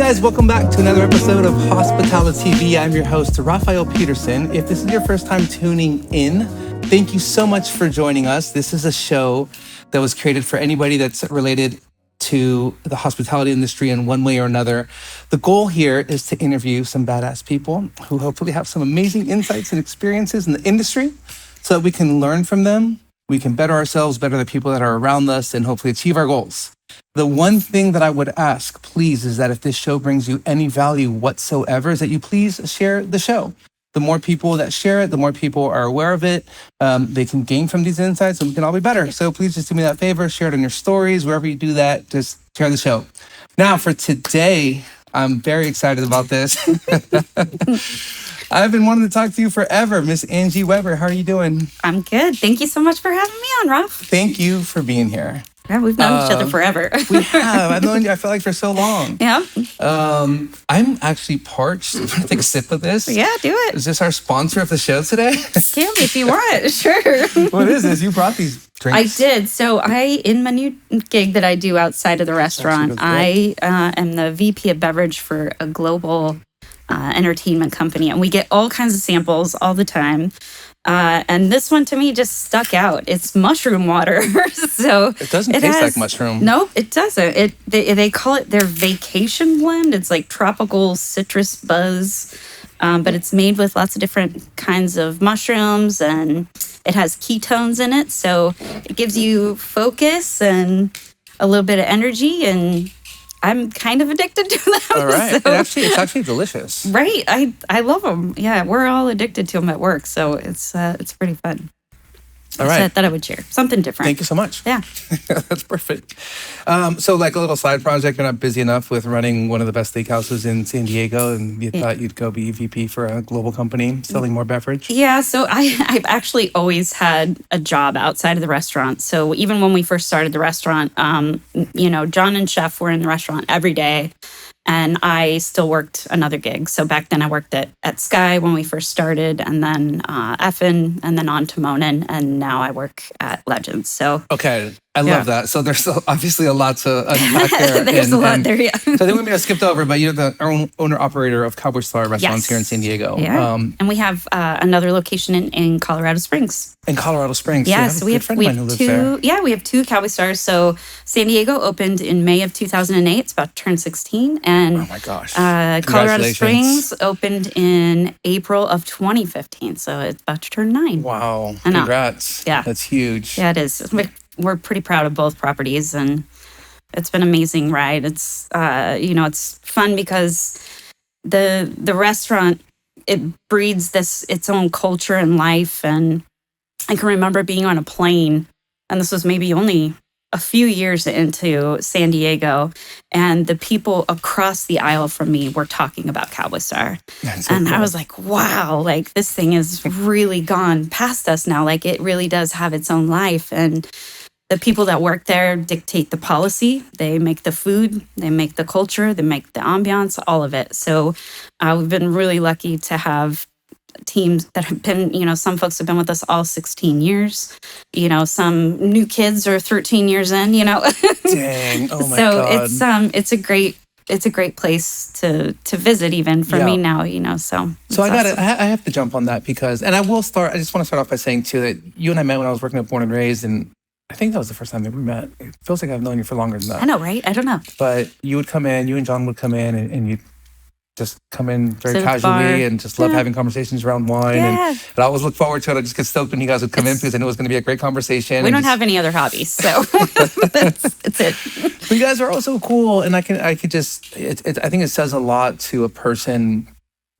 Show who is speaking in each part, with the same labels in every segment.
Speaker 1: guys, welcome back to another episode of Hospitality TV. I'm your host, Raphael Peterson. If this is your first time tuning in, thank you so much for joining us. This is a show that was created for anybody that's related to the hospitality industry in one way or another. The goal here is to interview some badass people who hopefully have some amazing insights and experiences in the industry so that we can learn from them, we can better ourselves, better the people that are around us, and hopefully achieve our goals. The one thing that I would ask, please, is that if this show brings you any value whatsoever, is that you please share the show. The more people that share it, the more people are aware of it. They can gain from these insights and we can all be better. So please just do me that favor, share it in your stories, wherever you do that, just share the show. Now for today, I'm very excited about this. I've been wanting to talk to you forever, Miss Angie Weber. How are you doing?
Speaker 2: I'm good. Thank you so much for having me on, Ruff.
Speaker 1: Thank you for being here.
Speaker 2: Yeah, we've known each other forever.
Speaker 1: We have. I've known you, I feel like, for so long.
Speaker 2: Yeah.
Speaker 1: I'm actually parched. I'm going to take a sip of this.
Speaker 2: Yeah, do it.
Speaker 1: Is this our sponsor of the show today?
Speaker 2: Can be if you want. Sure.
Speaker 1: What is this? You brought these drinks.
Speaker 2: I did. So in my new gig that I do outside of the restaurant, I am the VP of beverage for a global entertainment company. And we get all kinds of samples all the time. And this one to me just stuck out. It's mushroom water. So
Speaker 1: it doesn't taste like mushroom.
Speaker 2: Nope, it doesn't. They call it their vacation blend. It's like tropical citrus buzz. But it's made with lots of different kinds of mushrooms and it has ketones in it. So it gives you focus and a little bit of energy, and I'm kind of addicted to them.
Speaker 1: All right.
Speaker 2: So.
Speaker 1: It's actually delicious.
Speaker 2: Right. I love them. Yeah, we're all addicted to them at work. So it's pretty fun.
Speaker 1: All right.
Speaker 2: I thought I would share something different.
Speaker 1: Thank you so much.
Speaker 2: Yeah.
Speaker 1: That's perfect. So like a little side project, you're not busy enough with running one of the best steakhouses in San Diego, and you thought you'd go be VP for a global company selling more beverage?
Speaker 2: Yeah. So I've actually always had a job outside of the restaurant. So even when we first started the restaurant, John and Chef were in the restaurant every day. And I still worked another gig. So back then I worked at Sky when we first started, and then Effin, and then on to Monin, and now I work at Legends. So
Speaker 1: okay, I love that. So there's obviously a lot to unpack there.
Speaker 2: There's a lot there, yeah.
Speaker 1: So I think we may have skipped over, but you're the owner-operator of Cowboy restaurants here in San Diego.
Speaker 2: Yeah. And we have another location in Colorado Springs.
Speaker 1: In Colorado Springs.
Speaker 2: Yeah,
Speaker 1: so
Speaker 2: we have two. Yeah, we have two Cowboy Stars. So San Diego opened in May of 2008. It's about to turn 16. And
Speaker 1: oh my gosh.
Speaker 2: Colorado Springs opened in April of 2015. So it's about to turn 9.
Speaker 1: Wow. Congrats.
Speaker 2: Yeah.
Speaker 1: That's huge.
Speaker 2: Yeah, it is. We're pretty proud of both properties, and it's been an amazing ride. It's it's fun because the restaurant, it breeds its own culture and life. And I can remember being on a plane, and this was maybe only a few years into San Diego, and the people across the aisle from me were talking about Cowboy Star. And cool. I was like, wow, like this thing has really gone past us now. Like it really does have its own life. And the people that work there dictate the policy. They make the food, they make the culture, they make the ambiance, all of it. So we've been really lucky to have teams that have been, some folks have been with us all 16 years. Some new kids are 13 years in,
Speaker 1: Dang. Oh my God.
Speaker 2: So it's a great place to visit even for me now, so.
Speaker 1: So I have to jump on that because, and I just want to start off by saying too that you and I met when I was working at Born and Raised, and I think that was the first time that we met. It feels like I've known you for longer than that.
Speaker 2: I know, right? I don't know.
Speaker 1: But you would come in, you and John would come in, and you'd just come in very casually and just love having conversations around wine.
Speaker 2: Yeah.
Speaker 1: And I always look forward to it. I just get stoked when you guys would come in because I knew it was going to be a great conversation.
Speaker 2: We don't have any other hobbies, so that's it.
Speaker 1: But you guys are also cool, and I think it says a lot to a person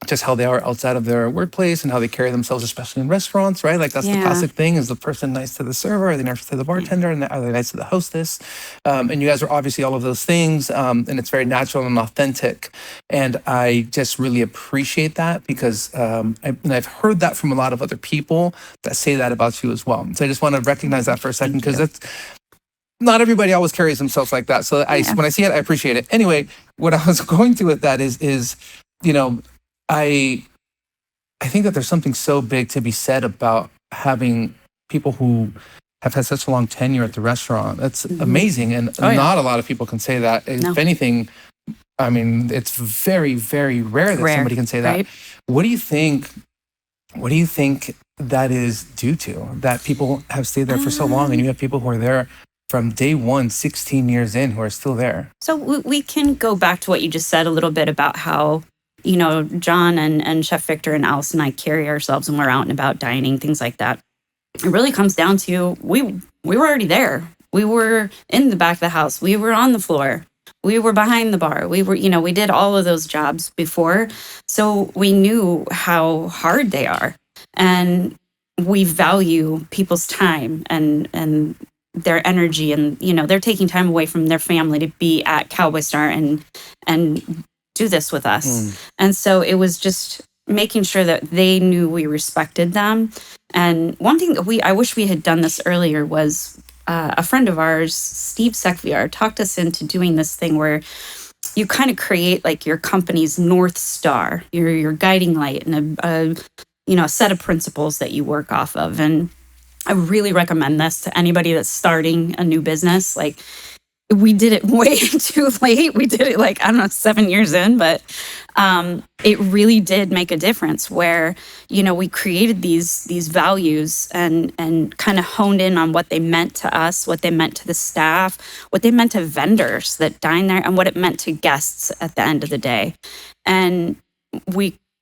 Speaker 1: just how they are outside of their workplace and how they carry themselves, especially in restaurants, right? Like that's the classic thing: is the person nice to the server, are they nice to the bartender, and are they nice to the hostess? And you guys are obviously all of those things, and it's very natural and authentic. And I just really appreciate that because I've heard that from a lot of other people that say that about you as well. So I just want to recognize that for a second because that's not everybody always carries themselves like that. So when I see it, I appreciate it. Anyway, what I was going to with that is I think that there's something so big to be said about having people who have had such a long tenure at the restaurant. That's amazing. And not a lot of people can say that. If anything, I mean, it's very, very rare that
Speaker 2: Rare,
Speaker 1: somebody can say that.
Speaker 2: right?
Speaker 1: What do you think? What do you think that is due to? That people have stayed there for so long, and you have people who are there from day one, 16 years in, who are still there.
Speaker 2: So we can go back to what you just said a little bit about how, John and Chef Victor and Alice and I carry ourselves when we're out and about dining, things like that. It really comes down to we were already there. We were in the back of the house. We were on the floor. We were behind the bar. We were, we did all of those jobs before. So we knew how hard they are. And we value people's time and their energy, and they're taking time away from their family to be at Cowboy Star and do this with us. And so it was just making sure that they knew we respected them. And one thing that I wish we had done this earlier was a friend of ours, Steve Sekviar, talked us into doing this thing where you kind of create like your company's North Star, your guiding light, and a set of principles that you work off of. And I really recommend this to anybody that's starting a new business. Like, we did it way too late. We did it 7 years in, but it really did make a difference where, we created these values and kind of honed in on what they meant to us, what they meant to the staff, what they meant to vendors that dine there, and what it meant to guests at the end of the day. And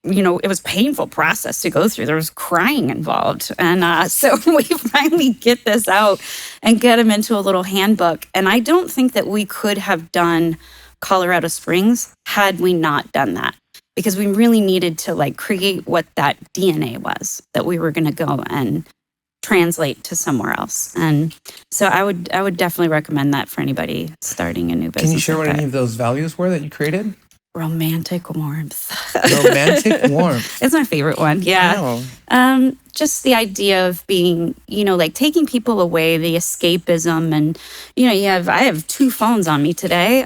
Speaker 2: it was a painful process to go through. There was crying involved. And so we finally get this out and get them into a little handbook. And I don't think that we could have done Colorado Springs had we not done that, because we really needed to create what that DNA was that we were going to go and translate to somewhere else. And so I would definitely recommend that for anybody starting a new business.
Speaker 1: Can you share what any of those values were that you created?
Speaker 2: Romantic warmth.
Speaker 1: Romantic warmth.
Speaker 2: It's my favorite one. Yeah.
Speaker 1: Wow.
Speaker 2: Just the idea of being, taking people away, the escapism, and I have 2 phones on me today.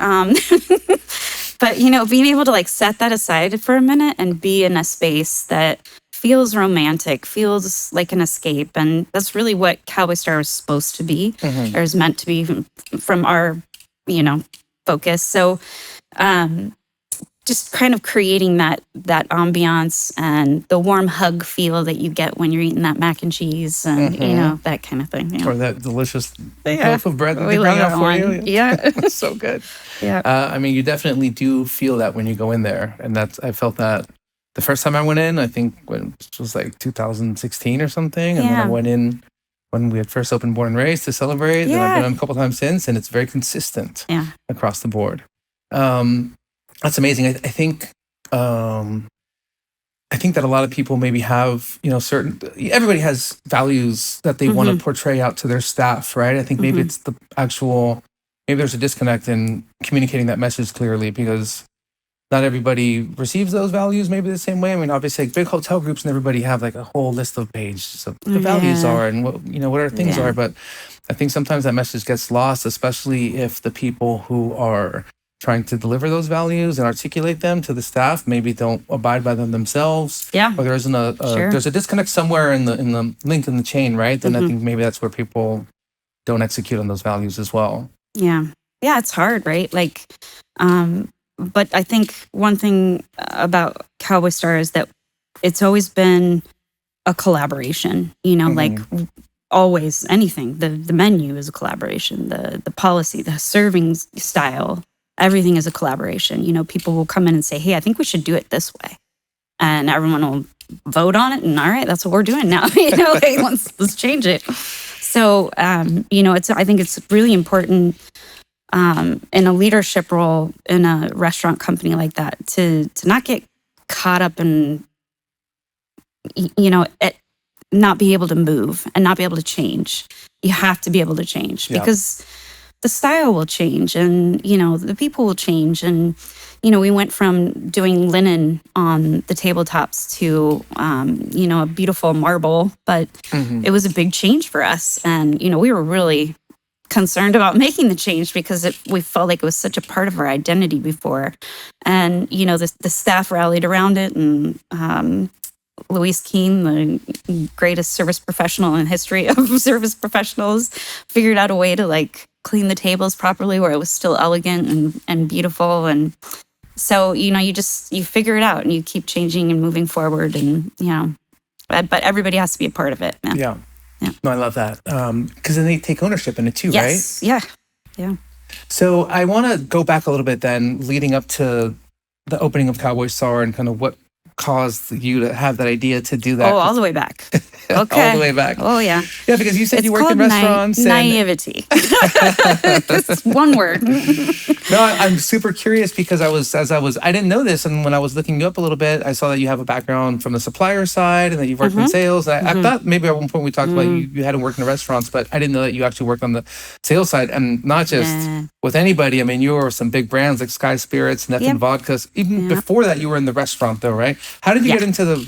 Speaker 2: But being able to set that aside for a minute and be in a space that feels romantic, feels like an escape, and that's really what Cowboy Star is supposed to be, or is meant to be from our, focus. So, just kind of creating that ambiance and the warm hug feel that you get when you're eating that mac and cheese and, that kind of thing.
Speaker 1: Or that delicious loaf of bread that they bring out for you.
Speaker 2: Yeah.
Speaker 1: It's so good.
Speaker 2: Yeah.
Speaker 1: I mean, you definitely do feel that when you go in there. And I felt that the first time I went in, I think when it was 2016 or something. And then I went in when we had first opened Born and Raised to celebrate. And I've been on a couple times since, and it's very consistent across the board. That's amazing. I think that a lot of people maybe have, everybody has values that they want to portray out to their staff, right? I think maybe it's maybe there's a disconnect in communicating that message clearly, because not everybody receives those values maybe the same way. I mean, obviously big hotel groups and everybody have a whole list of pages of the values are and what our things are. But I think sometimes that message gets lost, especially if the people who are trying to deliver those values and articulate them to the staff maybe don't abide by them themselves. Yeah. Or there isn't there's a disconnect somewhere in the link in the chain, right? Then I think maybe that's where people don't execute on those values as well.
Speaker 2: Yeah. Yeah, it's hard, right? But I think one thing about Cowboy Star is that it's always been a collaboration, always anything. The menu is a collaboration, the policy, the serving style, everything is a collaboration. People will come in and say, hey, I think we should do it this way. And everyone will vote on it. And all right, that's what we're doing now. Let's change it. So, I think it's really important in a leadership role in a restaurant company like that to not get caught up in, not be able to move and not be able to change. You have to be able to change because the style will change and, the people will change. And, we went from doing linen on the tabletops to, a beautiful marble, but it was a big change for us. And, we were really concerned about making the change because we felt like it was such a part of our identity before. And, the staff rallied around it, and Louise Keene, the greatest service professional in history of service professionals, figured out a way to clean the tables properly where it was still elegant and beautiful. And So, you figure it out and you keep changing and moving forward and, but everybody has to be a part of it. Man.
Speaker 1: Yeah.
Speaker 2: Yeah.
Speaker 1: No, I love that. Because then they take ownership in it too,
Speaker 2: Yes.
Speaker 1: right?
Speaker 2: Yeah. Yeah.
Speaker 1: So I want to go back a little bit then, leading up to the opening of Cowboy Star and kind of what caused you to have that idea to do that.
Speaker 2: Oh, all the way back. Okay.
Speaker 1: All the way back.
Speaker 2: Oh, yeah.
Speaker 1: Yeah, because you said
Speaker 2: It's
Speaker 1: you worked in
Speaker 2: called
Speaker 1: restaurants.
Speaker 2: naivety. It's one word.
Speaker 1: No, I'm super curious because I didn't know this. And when I was looking you up a little bit, I saw that you have a background from the supplier side and that you've worked in sales. I thought maybe at one point we talked about you hadn't worked in the restaurants, but I didn't know that you actually worked on the sales side and not just with anybody. I mean, you were some big brands like Sky Spirits, Nothing Vodkas. Even before that, you were in the restaurant though, right? How did you get into the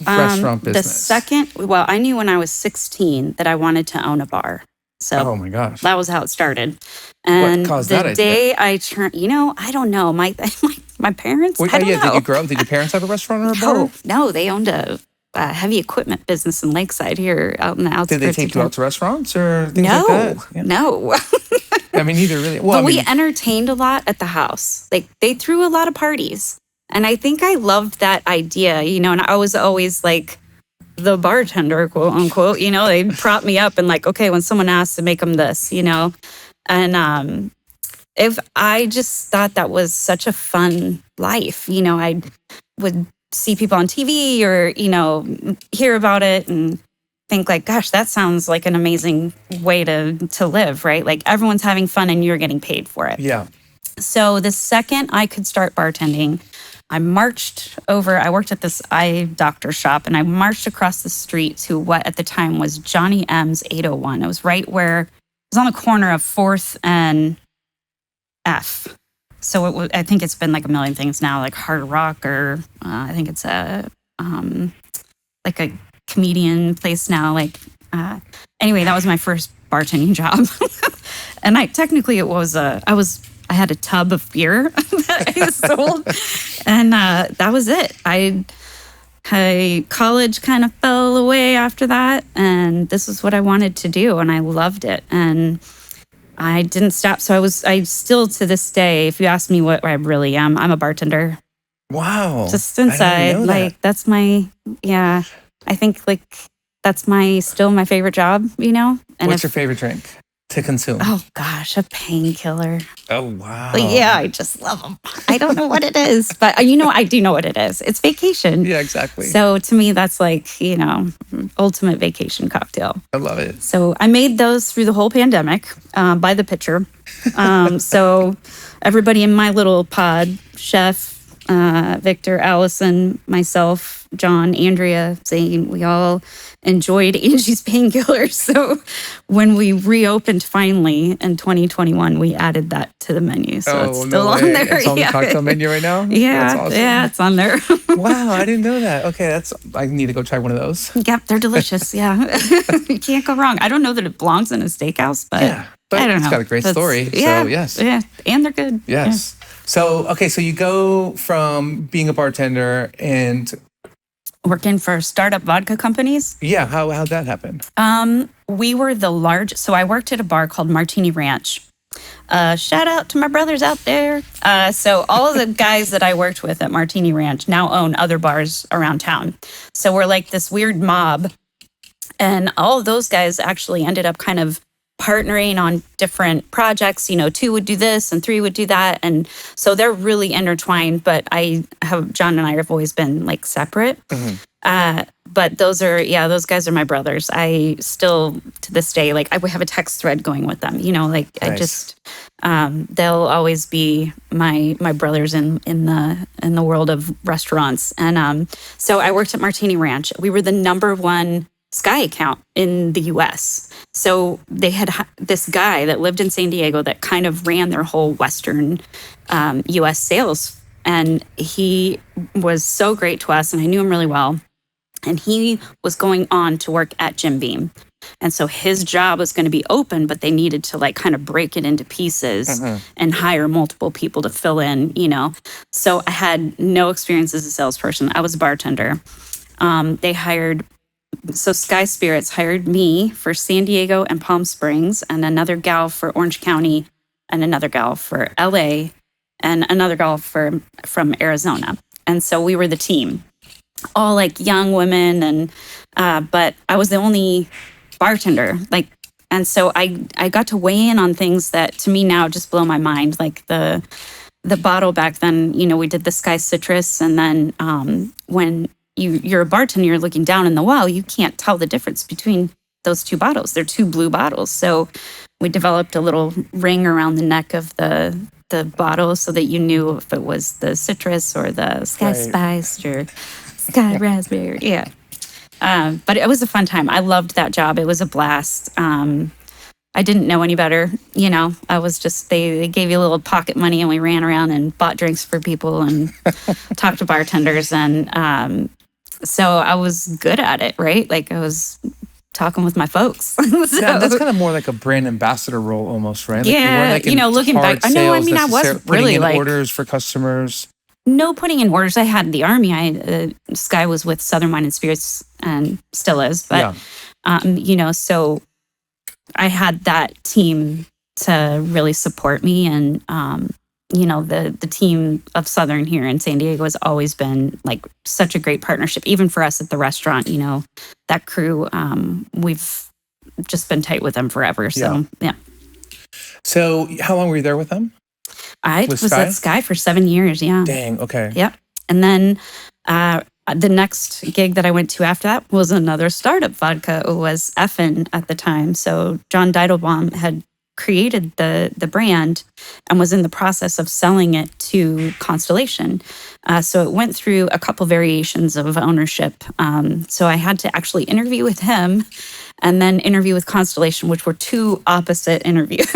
Speaker 1: restaurant business?
Speaker 2: I knew when I was 16 that I wanted to own a bar. So
Speaker 1: oh my gosh,
Speaker 2: that was how it started. And
Speaker 1: what caused
Speaker 2: the
Speaker 1: that
Speaker 2: day I turned, I don't know, my parents.
Speaker 1: Wait,
Speaker 2: I don't know.
Speaker 1: Did you grow up? Did your parents have a restaurant or a bar?
Speaker 2: No, they owned a heavy equipment business in Lakeside here out in the outskirts.
Speaker 1: Did they take you out to restaurants or things
Speaker 2: like
Speaker 1: that? Yeah.
Speaker 2: No.
Speaker 1: I mean, neither really. Well,
Speaker 2: but we entertained a lot at the house. Like they threw a lot of parties. And I think I loved that idea, and I was always like the bartender, quote unquote, they'd prop me up and like, okay, when someone asks to make them this, and if I just thought that was such a fun life, I would see people on TV or, hear about it and think like, gosh, that sounds like an amazing way to live, right? Like everyone's having fun and you're getting paid for it.
Speaker 1: Yeah.
Speaker 2: So the second I could start bartending, I worked at this eye doctor shop and I marched across the street to what at the time was Johnny M's 801. It was right where, it was on the corner of 4th and F. So I think it's been like a million things now, like Hard Rock or I think it's like a comedian place now. Like, anyway, that was my first bartending job. And I had a tub of beer that I sold, and that was it. College kind of fell away after that, and this is what I wanted to do, and I loved it, and I didn't stop. So I still to this day, if you ask me what I really am, I'm a bartender.
Speaker 1: Wow.
Speaker 2: Just inside, like that's my I think like that's still my favorite job, And
Speaker 1: what's your favorite drink to consume?
Speaker 2: Oh gosh, a painkiller.
Speaker 1: Oh wow.
Speaker 2: But yeah, I just love them. I don't know what it is, but I do know what it is. It's vacation.
Speaker 1: Yeah, exactly.
Speaker 2: So to me, that's like, ultimate vacation cocktail.
Speaker 1: I love it.
Speaker 2: So I made those through the whole pandemic by the pitcher. So everybody in my little pod, Chef, Victor, Allison, myself, John, Andrea, Zane, we all enjoyed Angie's Painkillers. So when we reopened finally in 2021, we added that to the menu. So it's still on there.
Speaker 1: It's on the cocktail menu right now?
Speaker 2: Yeah.
Speaker 1: That's awesome.
Speaker 2: Yeah, it's on there.
Speaker 1: Wow, I didn't know that. Okay, I need to go try one of those.
Speaker 2: Yep, they're delicious. Yeah. You can't go wrong. I don't know that it belongs in a steakhouse, but I don't know.
Speaker 1: It's got a great story.
Speaker 2: Yeah,
Speaker 1: so yes.
Speaker 2: Yeah. And they're good.
Speaker 1: Yes.
Speaker 2: Yeah.
Speaker 1: So, so you go from being a bartender and
Speaker 2: working for startup vodka companies.
Speaker 1: Yeah, how'd that happen?
Speaker 2: We were the largest. So I worked at a bar called Martini Ranch. Shout out to my brothers out there. So all of the guys that I worked with at Martini Ranch now own other bars around town. So we're like this weird mob. And all of those guys actually ended up kind of partnering on different projects. 2 would do this and 3 would do that. And so they're really intertwined, but John and I have always been like separate. Mm-hmm. But those guys are my brothers. I still, to this day, like I have a text thread going with them, like nice. I just, they'll always be my brothers in the world of restaurants. And so I worked at Martini Ranch. We were the #1 Sky account in the US. So they had this guy that lived in San Diego that kind of ran their whole Western US sales. And he was so great to us, and I knew him really well. And he was going on to work at Jim Beam. And so his job was going to be open, but they needed to like kind of break it into pieces and hire multiple people to fill in, So I had no experience as a salesperson. I was a bartender. So Sky Spirits hired me for San Diego and Palm Springs, and another gal for Orange County, and another gal for LA. and another girl from Arizona. And so we were the team, all like young women. And, but I was the only bartender, like, and so I got to weigh in on things that to me now just blow my mind. Like the bottle back then, we did the Sky Citrus. And then when you're a bartender, you're looking down in the well, you can't tell the difference between those two bottles. They're two blue bottles. So we developed a little ring around the neck of the bottle so that you knew if it was the citrus or the Sky Spiced or Sky Raspberry. Yeah. But it was a fun time. I loved that job. It was a blast. I didn't know any better. I was just, they gave you a little pocket money and we ran around and bought drinks for people and talked to bartenders. And so I was good at it, right? Like I was talking with my folks. So,
Speaker 1: yeah, that's kind of more like a brand ambassador role almost, right? Like
Speaker 2: yeah,
Speaker 1: you weren't like
Speaker 2: looking back, I know, I was really like
Speaker 1: orders for customers.
Speaker 2: No putting in orders. I had the Army. Sky was with Southern Wine and Spirits and still is, but so I had that team to really support me, and the team of Southern here in San Diego has always been like such a great partnership. Even for us at the restaurant, that crew, we've just been tight with them forever. So yeah.
Speaker 1: So how long were you there with them?
Speaker 2: I was at Sky for 7 years. Yeah.
Speaker 1: Dang. Okay.
Speaker 2: Yep. And then the next gig that I went to after that was another startup vodka. It was Effin at the time. So John Deidelbaum had created the brand and was in the process of selling it to Constellation. So it went through a couple variations of ownership. So I had to actually interview with him and then interview with Constellation, which were two opposite interviews.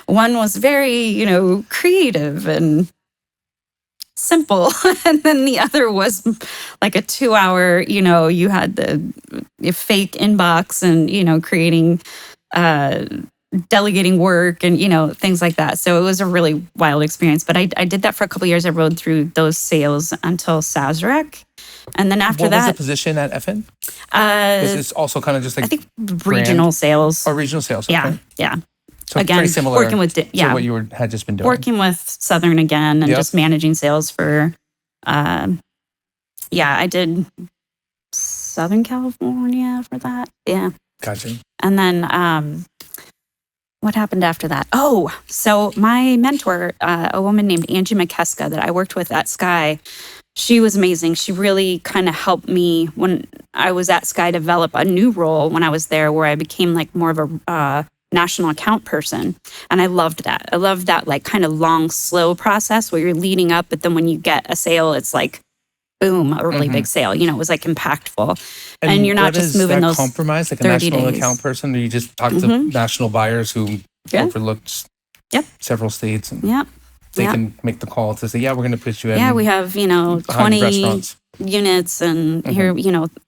Speaker 2: One was very, creative and simple. And then the other was like a 2-hour, you had the fake inbox and, creating, delegating work and, things like that. So it was a really wild experience. But I did that for a couple of years. I rode through those sales until Sazerac. And then after
Speaker 1: what
Speaker 2: that...
Speaker 1: was the position at Effin? Is this also kind of just like...
Speaker 2: I think regional sales.
Speaker 1: Oh, regional sales. Okay.
Speaker 2: Yeah.
Speaker 1: So
Speaker 2: again,
Speaker 1: pretty similar
Speaker 2: working with,
Speaker 1: to what you had just been doing.
Speaker 2: Working with Southern again and just managing sales for... I did Southern California for that. Yeah.
Speaker 1: Gotcha.
Speaker 2: And then... what happened after that? Oh, so my mentor, a woman named Angie McKeska that I worked with at Sky, she was amazing. She really kind of helped me when I was at Sky develop a new role when I was there where I became like more of a national account person. And I loved that. I loved that like kind of long, slow process where you're leading up, but then when you get a sale, it's like, boom, a really big sale. It was like impactful. And you're not just moving those
Speaker 1: compromise, like a national account person, or you just talk to national buyers who overlooked several states and they can make the call to say, yeah, we're going to put you in.
Speaker 2: Yeah, we have, 20 units and here,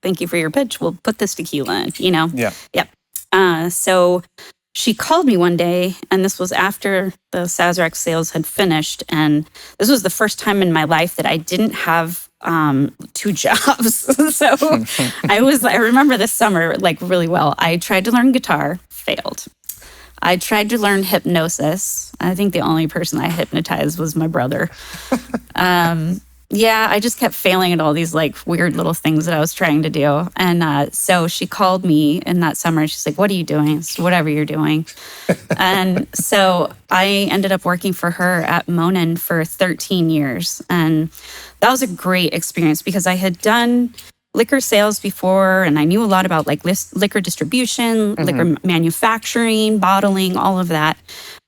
Speaker 2: thank you for your pitch. We'll put this tequila in,
Speaker 1: Yeah.
Speaker 2: Yep. So she called me one day, and this was after the Sazerac sales had finished. And this was the first time in my life that I didn't have 2 jobs. So I remember this summer like really well. I tried to learn guitar, failed. I tried to learn hypnosis. I think the only person I hypnotized was my brother. I just kept failing at all these like weird little things that I was trying to do. And so she called me in that summer. She's like, what are you doing? I said, whatever you're doing. And so I ended up working for her at Monin for 13 years. And that was a great experience because I had done liquor sales before, and I knew a lot about like liquor distribution, liquor manufacturing, bottling, all of that.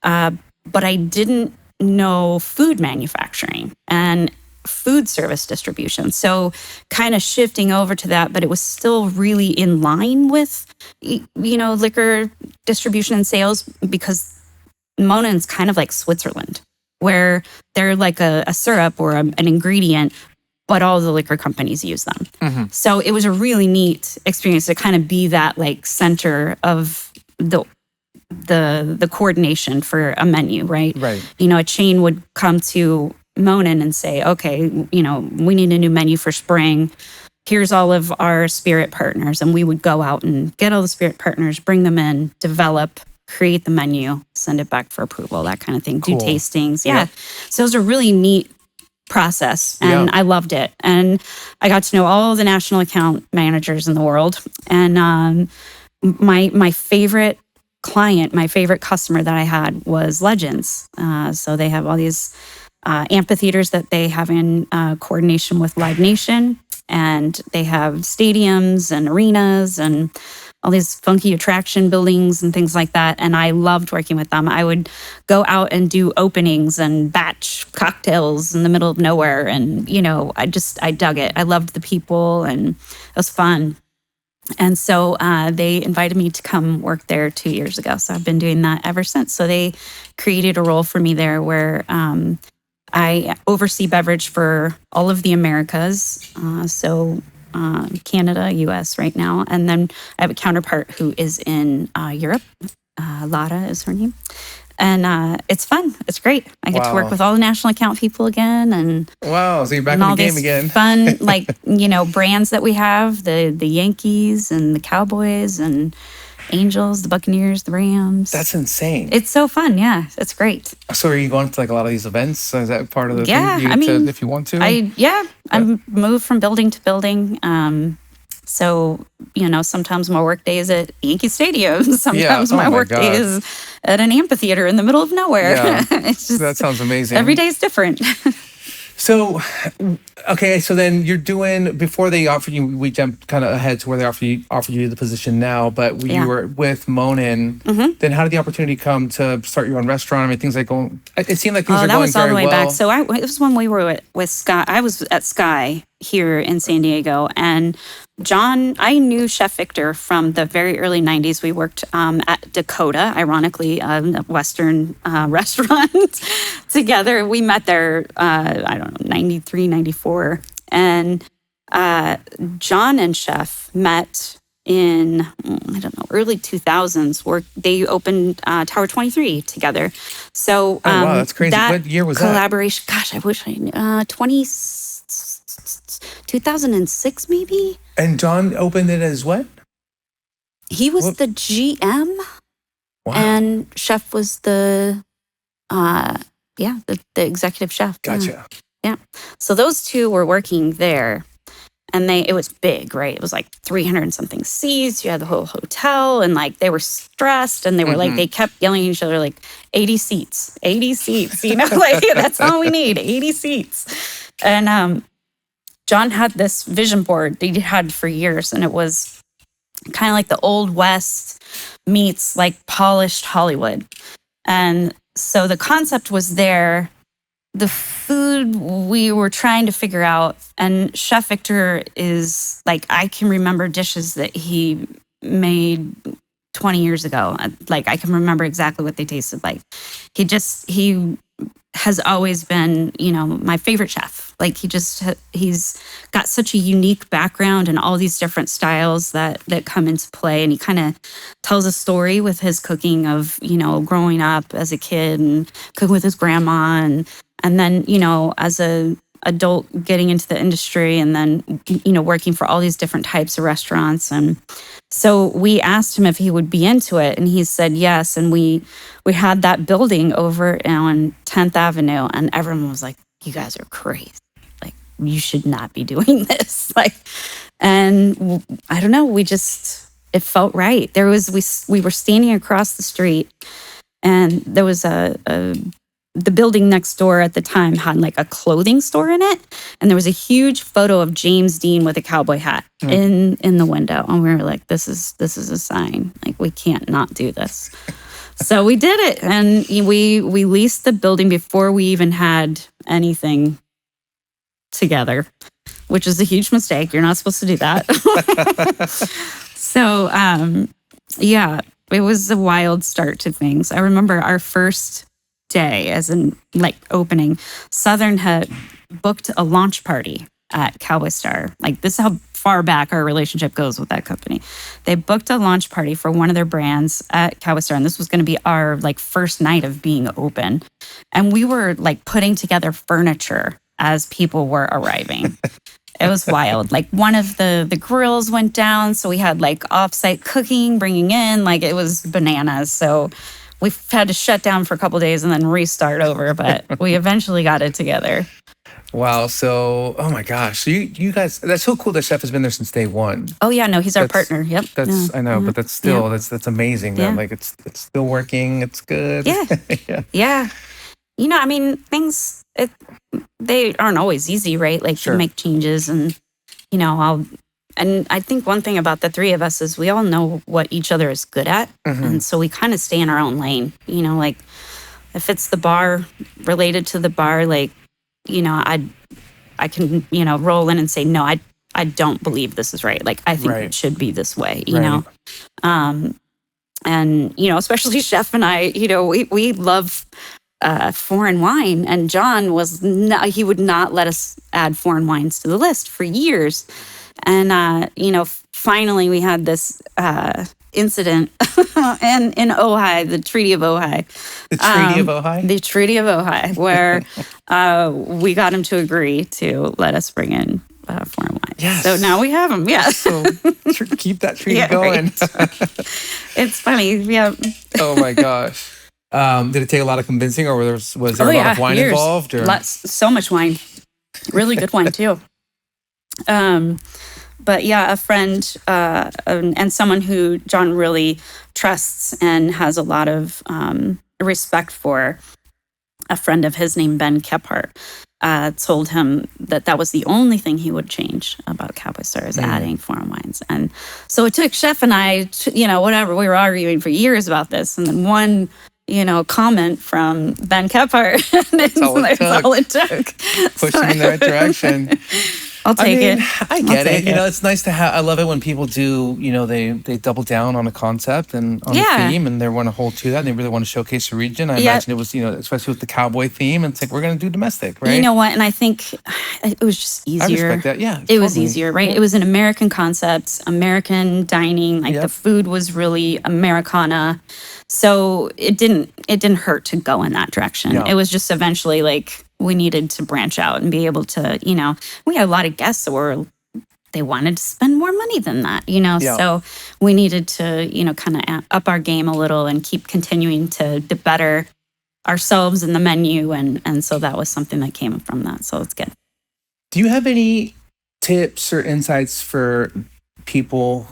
Speaker 2: But I didn't know food manufacturing and food service distribution. So kind of shifting over to that, but it was still really in line with, liquor distribution and sales because Monin's kind of like Switzerland, where they're like a syrup or an ingredient, but all the liquor companies use them. So it was a really neat experience to kind of be that like center of the coordination for a menu, right?
Speaker 1: Right.
Speaker 2: A chain would come to Monin and say, okay, we need a new menu for spring. Here's all of our spirit partners. And we would go out and get all the spirit partners, bring them in, develop create the menu, send it back for approval, that kind of thing.
Speaker 1: Cool.
Speaker 2: Do tastings. Yeah. So it was a really neat process, and I loved it. And I got to know all the national account managers in the world. And my favorite client, my favorite customer that I had was Legends. So they have all these amphitheaters that they have in coordination with Live Nation, and they have stadiums and arenas and all these funky attraction buildings and things like that. And I loved working with them. I would go out and do openings and batch cocktails in the middle of nowhere. And, I dug it. I loved the people, and it was fun. And so they invited me to come work there 2 years ago. So I've been doing that ever since. So they created a role for me there where I oversee beverage for all of the Americas. Canada, US right now. And then I have a counterpart who is in Europe. Lara is her name. And it's fun. It's great. I get to work with all the national account people again. And
Speaker 1: wow, so you're back in the game again.
Speaker 2: Fun, brands that we have, the Yankees and the Cowboys and Angels, the Buccaneers, the Rams.
Speaker 1: That's insane.
Speaker 2: It's so fun. Yeah, it's great.
Speaker 1: So are you going to a lot of these events? Is that part of the thing? If you want to?
Speaker 2: I move from building to building. So, sometimes my work day is at Yankee Stadium. Sometimes my work day is at an amphitheater in the middle of nowhere.
Speaker 1: Yeah.
Speaker 2: It's just,
Speaker 1: that sounds amazing.
Speaker 2: Every day is different.
Speaker 1: So, okay, so then you're doing, before they offered you, we jumped kind of ahead to where they offered you the position now, but you were with Monin. Mm-hmm. Then how did the opportunity come to start your own restaurant? I mean, things like going, it seemed like things are going very well. That was all the way back.
Speaker 2: So it was when we were with Sky. I was at Sky here in San Diego, and John, I knew Chef Victor from the very early 90s. We worked at Dakota, ironically, a Western restaurant together. We met there, 93, 94. And John and Chef met in, early 2000s. They opened Tower 23 together. So
Speaker 1: wow, that's crazy. What year was
Speaker 2: collaboration? Gosh, I wish I knew. 2006 maybe.
Speaker 1: And John opened it as what?
Speaker 2: He was the GM. Wow. And Chef was the executive chef.
Speaker 1: Gotcha.
Speaker 2: Yeah. So those two were working there, and it was big, right? It was like 300 and something seats. You had the whole hotel, and they were stressed, and they were they kept yelling at each other 80 seats, that's all we need, 80 seats. And John had this vision board that he had for years, and it was kind of like the Old West meets polished Hollywood. And so the concept was there. The food we were trying to figure out, and Chef Victor is I can remember dishes that he made 20 years ago. I can remember exactly what they tasted like. He has always been, my favorite chef. He's got such a unique background and all these different styles that come into play. And he kind of tells a story with his cooking of, growing up as a kid and cooking with his grandma. And then, as a adult getting into the industry, and then, working for all these different types of restaurants. And so we asked him if he would be into it, and he said yes. And we had that building over on 10th Avenue, and everyone was like, you guys are crazy. You should not be doing this. And I don't know, it felt right. We were standing across the street, and there was the building next door at the time had a clothing store in it. And there was a huge photo of James Dean with a cowboy hat in the window. And we were like, this is a sign. We can't not do this. So we did it. And we leased the building before we even had anything together, which is a huge mistake. You're not supposed to do that. So, it was a wild start to things. I remember our first day, as in opening, Southern had booked a launch party at Cowboy Star. This is how far back our relationship goes with that company. They booked a launch party for one of their brands at Cowboy Star, and this was going to be our first night of being open. And we were putting together furniture as people were arriving. It was wild. Like one of the grills went down, so we had like offsite cooking, bringing in, like it was bananas. So we had to shut down for a couple days and then restart over, but we eventually got it together.
Speaker 1: Wow. So, oh my gosh. So you guys, that's so cool that Chef has been there since day one.
Speaker 2: Oh yeah, no, he's our partner. Yep.
Speaker 1: I know, but that's still, that's amazing. That like it's still working. It's good.
Speaker 2: Yeah. Yeah. You know, I mean, they aren't always easy, right? Like to make changes and, you know, and I think one thing about the three of us is we all know what each other is good at. And so we kind of stay in our own lane, you know, like if it's the bar related to the bar, like, you know, I can, you know, roll in and say, no, I don't believe this is right. Like, I think it should be this way, you know? And, you know, especially Chef and I, you know, we love foreign wine, and John he would not let us add foreign wines to the list for years. And, you know, finally we had this incident in Ojai, the Treaty of Ojai.
Speaker 1: The Treaty of Ojai?
Speaker 2: The Treaty of Ojai, where we got him to agree to let us bring in foreign wine.
Speaker 1: Yes.
Speaker 2: So now we have them,
Speaker 1: So keep that treaty going.
Speaker 2: It's funny, yeah.
Speaker 1: Oh my gosh. Did it take a lot of convincing, or was there a lot of wine involved? Or?
Speaker 2: So much wine. Really good wine, too. But yeah, a friend and someone who John really trusts and has a lot of respect for, a friend of his named Ben Kephart, told him that was the only thing he would change about Cowboy Star is adding foreign wines. And so it took Chef and I, you know, whatever, we were arguing for years about this. And then one, you know, comment from Ben Kephart, that's all it took.
Speaker 1: Pushing in the right direction.
Speaker 2: I'll take it.
Speaker 1: I get it. You know, it's nice to have. I love it when people do. You know, they double down on a concept and on a theme, and they want to hold to that. And they really want to showcase the region. I imagine it was, you know, especially with the cowboy theme. It's like we're going to do domestic, right?
Speaker 2: You know what? And I think it was just easier.
Speaker 1: I respect that. Yeah,
Speaker 2: it was easier, right? It was an American concept, American dining. Like the food was really Americana, so it didn't hurt to go in that direction. Yeah. It was just eventually like, we needed to branch out and be able to, you know, we had a lot of guests that they wanted to spend more money than that, you know, so we needed to, you know, kind of up our game a little and keep continuing to better ourselves in the menu. And so that was something that came from that. So it's good.
Speaker 1: Do you have any tips or insights for people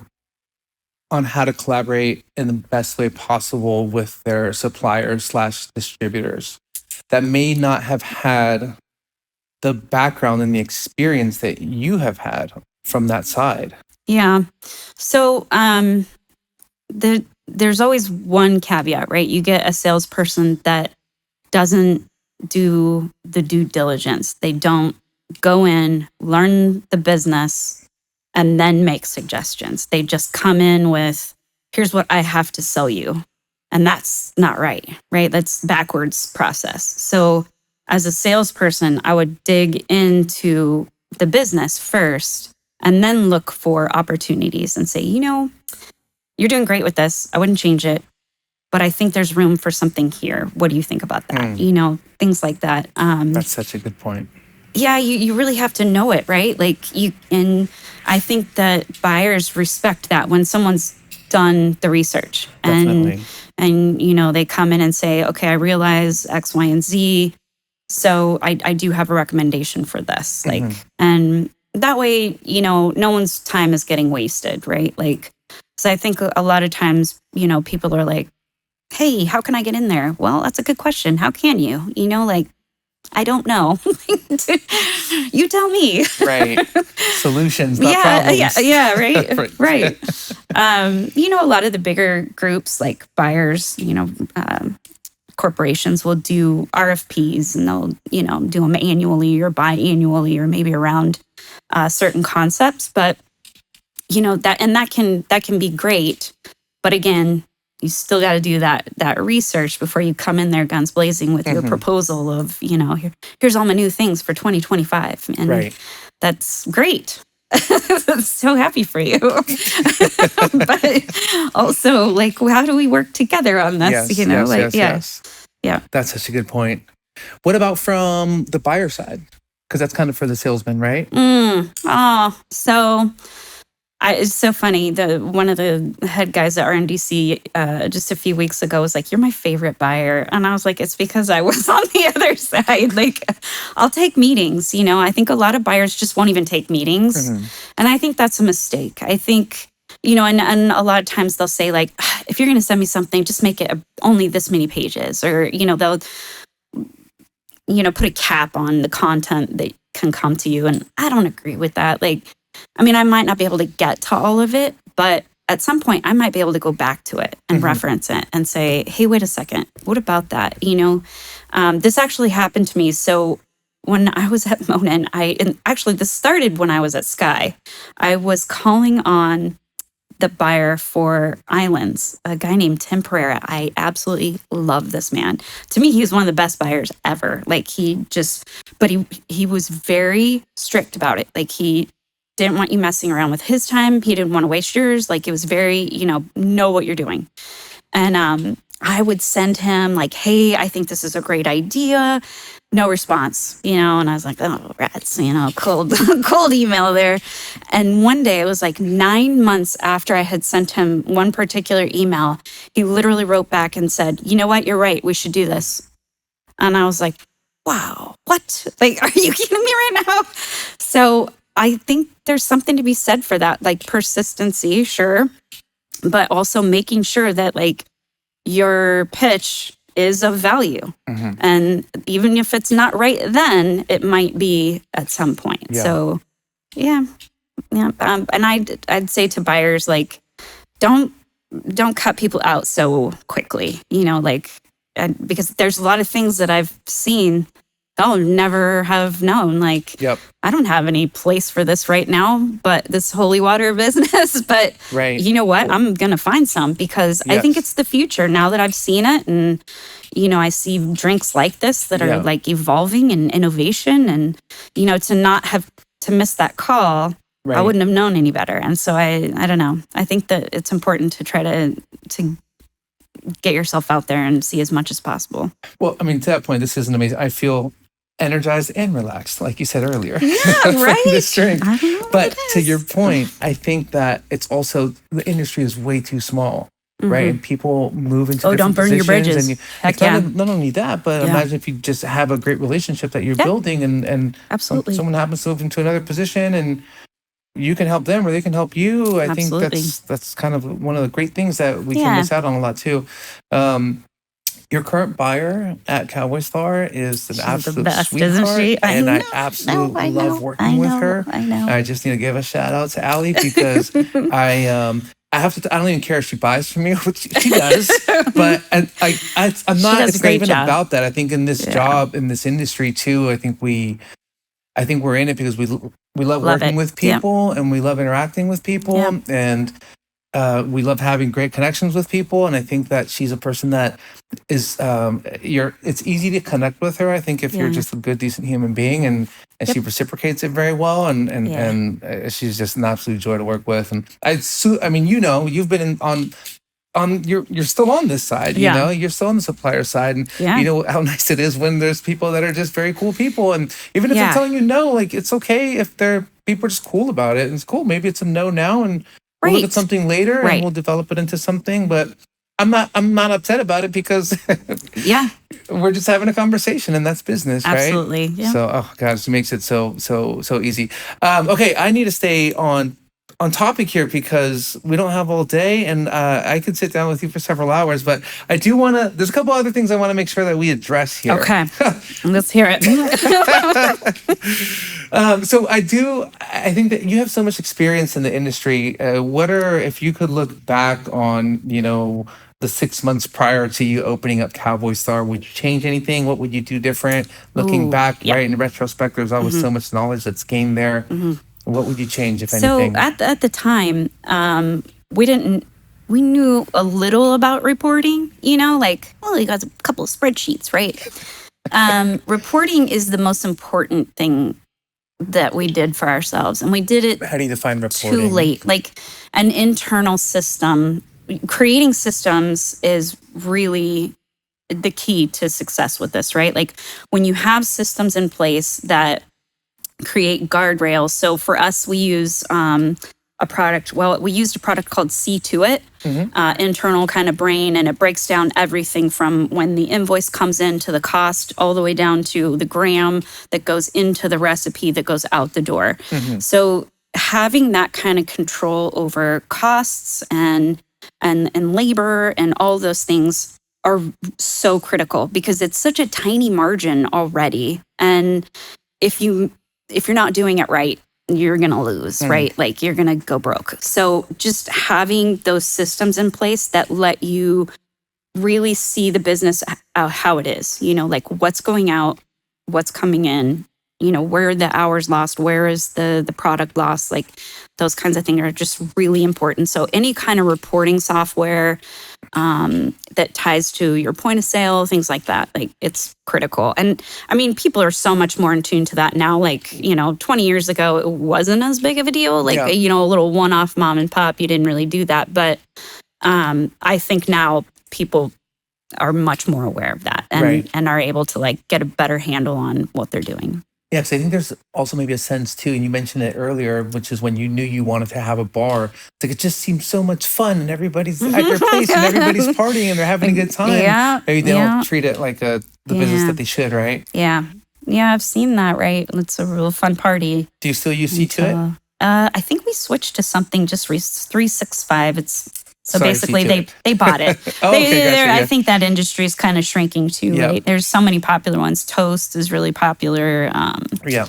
Speaker 1: on how to collaborate in the best way possible with their suppliers/distributors that may not have had the background and the experience that you have had from that side?
Speaker 2: Yeah. So there's always one caveat, right? You get a salesperson that doesn't do the due diligence. They don't go in, learn the business, and then make suggestions. They just come in with, here's what I have to sell you. And that's not right? That's backwards process. So as a salesperson, I would dig into the business first and then look for opportunities and say, you know, you're doing great with this. I wouldn't change it, but I think there's room for something here. What do you think about that? You know, things like that.
Speaker 1: That's such a good point.
Speaker 2: Yeah, you really have to know it, right? And I think that buyers respect that when someone's done the research.
Speaker 1: Definitely.
Speaker 2: And, you know, they come in and say, okay, I realize X, Y, and Z. So I do have a recommendation for this. And that way, you know, no one's time is getting wasted, right? So I think a lot of times, you know, people are like, hey, how can I get in there? Well, that's a good question. How can you? You know, I don't know. You tell me.
Speaker 1: Right. Solutions, not problems.
Speaker 2: Yeah, right. Right. You know, a lot of the bigger groups like buyers, you know, corporations will do RFPs and they'll, you know, do them annually or biannually or maybe around certain concepts. But, you know, that can be great. But again, you still got to do that research before you come in there guns blazing with your proposal of, you know, here's all my new things for 2025. And that's great. I'm so happy for you. But also, how do we work together on this?
Speaker 1: Yes. That's such a good point. What about from the buyer side? Because that's kind of for the salesman, right?
Speaker 2: So it's so funny. One of the head guys at RNDC just a few weeks ago was like, "You're my favorite buyer," and I was like, "It's because I was on the other side. Like, I'll take meetings. I think a lot of buyers just won't even take meetings, and I think that's a mistake. I think." And a lot of times they'll say like, if you're going to send me something, just make it only this many pages, or they'll put a cap on the content that can come to you, and I don't agree with that. Like, I mean, I might not be able to get to all of it, but at some point I might be able to go back to it and reference it and say, hey, wait a second, what about that? This actually happened to me. So when I was at Monin, and actually this started when I was at Sky, I was calling on the buyer for Islands, a guy named Tim Pereira. I absolutely love this man. To me, he was one of the best buyers ever. Like but he was very strict about it. Like he didn't want you messing around with his time. He didn't want to waste yours. Like it was very, know what you're doing. And I would send him like, hey, I think this is a great idea. No response, and I was like, oh, rats, cold email there. And one day, it was like 9 months after I had sent him one particular email, he literally wrote back and said, you know what, you're right, we should do this. And I was like, wow, what? Like, are you kidding me right now? So I think there's something to be said for that, like persistency, sure, but also making sure that like your pitch is of value. And even if it's not right then, it might be at some point. Yeah. So, yeah. And I'd say to buyers, like, don't cut people out so quickly, because there's a lot of things that I've seen they'll never have known. Like, I don't have any place for this right now, but this holy water business. But you know what? I'm going to find some because I think it's the future now that I've seen it. And, I see drinks like this that are like evolving and innovation. And, to not have to miss that call, I wouldn't have known any better. And so I don't know. I think that it's important to try to get yourself out there and see as much as possible.
Speaker 1: Well, I mean, to that point, this is amazing. I feel energized and relaxed, like you said earlier.
Speaker 2: Yeah, right.
Speaker 1: This drink. But to your point, I think that it's also the industry is way too small, right? And people move into different
Speaker 2: don't burn your
Speaker 1: positions.
Speaker 2: bridges.
Speaker 1: And not only that, but imagine if you just have a great relationship that you're building, and
Speaker 2: absolutely
Speaker 1: someone happens to move into another position, and you can help them or they can help you. I think that's kind of one of the great things that we can miss out on a lot too. Your current buyer at Cowboy Star is an absolute sweetheart, and I absolutely love working with her.
Speaker 2: I know.
Speaker 1: I just need to give a shout out to Allie because I have to. I don't even care if she buys from me, which she does. But I'm not. It's not even about that. I think in this job, in this industry too, I think we're in it because we love working with people and we love interacting with people and we love having great connections with people. And I think that she's a person that is it's easy to connect with her. I think if you're just a good, decent human being and she reciprocates it very well and she's just an absolute joy to work with. And I mean, you've been you're still on this side, you're still on the supplier side, and you know how nice it is when there's people that are just very cool people, and even if they're telling you no, like it's okay if people are just cool about it, and it's cool. Maybe it's a no now, and we'll look at something later, and we'll develop it into something. But I'm not upset about it because we're just having a conversation, and that's business, right?
Speaker 2: Absolutely. Yeah.
Speaker 1: So, oh gosh, it makes it so easy. Okay, I need to stay on topic here because we don't have all day, and I could sit down with you for several hours, but I do want to, there's a couple other things I want to make sure that we address here.
Speaker 2: Okay. Let's hear it.
Speaker 1: So I think that you have so much experience in the industry. If you could look back on, the 6 months prior to you opening up Cowboy Star, would you change anything? What would you do different? Looking back, right, in retrospect, there's always so much knowledge that's gained there. What would you change, if anything?
Speaker 2: So at the time, we knew a little about reporting, you got a couple of spreadsheets, right? Reporting is the most important thing that we did for ourselves. And we did it
Speaker 1: How do you define reporting?
Speaker 2: Too late. Like an internal system. Creating systems is really the key to success with this, right? Like when you have systems in place that create guardrails. So for us, we use a product. Well, we used a product called See to It, internal kind of brain, and it breaks down everything from when the invoice comes in to the cost, all the way down to the gram that goes into the recipe that goes out the door. So having that kind of control over costs and labor and all those things are so critical, because it's such a tiny margin already. And if you're not doing it right, you're going to lose, right? Like you're going to go broke. So just having those systems in place that let you really see the business how it is, like what's going out, what's coming in, where are the hours lost, where is the product lost, like those kinds of things are just really important. So any kind of reporting software that ties to your point of sale, things like that, like it's critical. And I mean, people are so much more in tune to that now. Like, 20 years ago, it wasn't as big of a deal. Like, a little one-off mom and pop, you didn't really do that. But I think now people are much more aware of that and are able to like get a better handle on what they're doing.
Speaker 1: Yeah, because I think there's also maybe a sense too, and you mentioned it earlier, which is when you knew you wanted to have a bar. It's like it just seems so much fun, and everybody's at your place, and everybody's partying, and they're having a good time.
Speaker 2: Yeah,
Speaker 1: maybe they don't treat it like the business that they should, right?
Speaker 2: Yeah, I've seen that. Right, it's a real fun party.
Speaker 1: Do you still use See to It?
Speaker 2: I think we switched to something just 365. So
Speaker 1: Sorry,
Speaker 2: basically, they bought it. I think that industry is kind of shrinking too, right? There's so many popular ones. Toast is really popular.
Speaker 1: Yeah.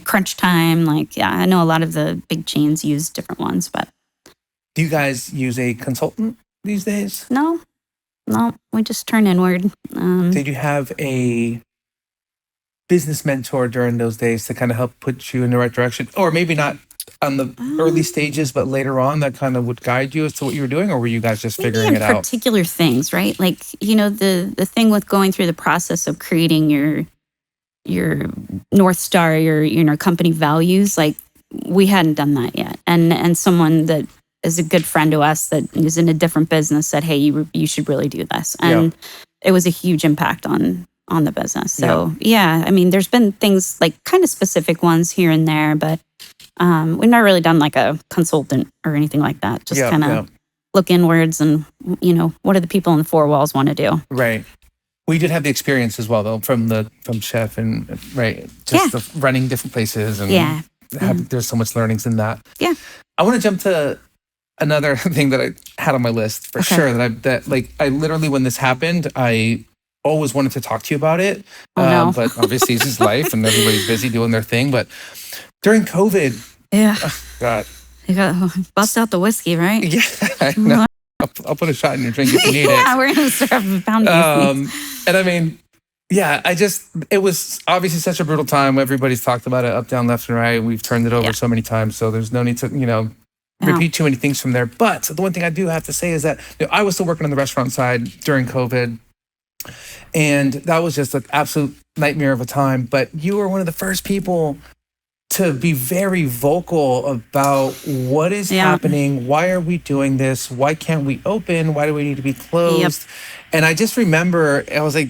Speaker 2: Crunch Time, I know a lot of the big chains use different ones, but.
Speaker 1: Do you guys use a consultant these days?
Speaker 2: No, we just turn inward.
Speaker 1: Did you have a business mentor during those days to kind of help put you in the right direction, or maybe not on the early stages, but later on that kind of would guide you as to what you were doing, or were you guys just figuring it out?
Speaker 2: Particular things, right? Like, the thing with going through the process of creating your North Star, your company values, like we hadn't done that yet. And someone that is a good friend to us that is in a different business said, hey, you should really do this. And it was a huge impact on the business. So I mean, there's been things like kind of specific ones here and there, but we've not really done like a consultant or anything like that. Just kind of look inwards and, what do the people in the four walls want to do?
Speaker 1: Right. We did have the experience as well, though, from chef and the running different places and there's so much learnings in that.
Speaker 2: Yeah.
Speaker 1: I want to jump to another thing that I had on my list for sure that I literally, when this happened, I always wanted to talk to you about it.
Speaker 2: No.
Speaker 1: But obviously it's just life and everybody's busy doing their thing. But during COVID, God,
Speaker 2: you got bust out the whiskey, right?
Speaker 1: Yeah, I know. I'll put a shot in your drink if you need it.
Speaker 2: Yeah, we're gonna start a pound of whiskey.
Speaker 1: And I mean, it was obviously such a brutal time. Everybody's talked about it up, down, left, and right. We've turned it over so many times, so there's no need to, repeat too many things from there. But the one thing I do have to say is that I was still working on the restaurant side during COVID. And that was just an absolute nightmare of a time. But you were one of the first people to be very vocal about what is happening. Why are we doing this? Why can't we open? Why do we need to be closed? Yep. And I just remember, I was like,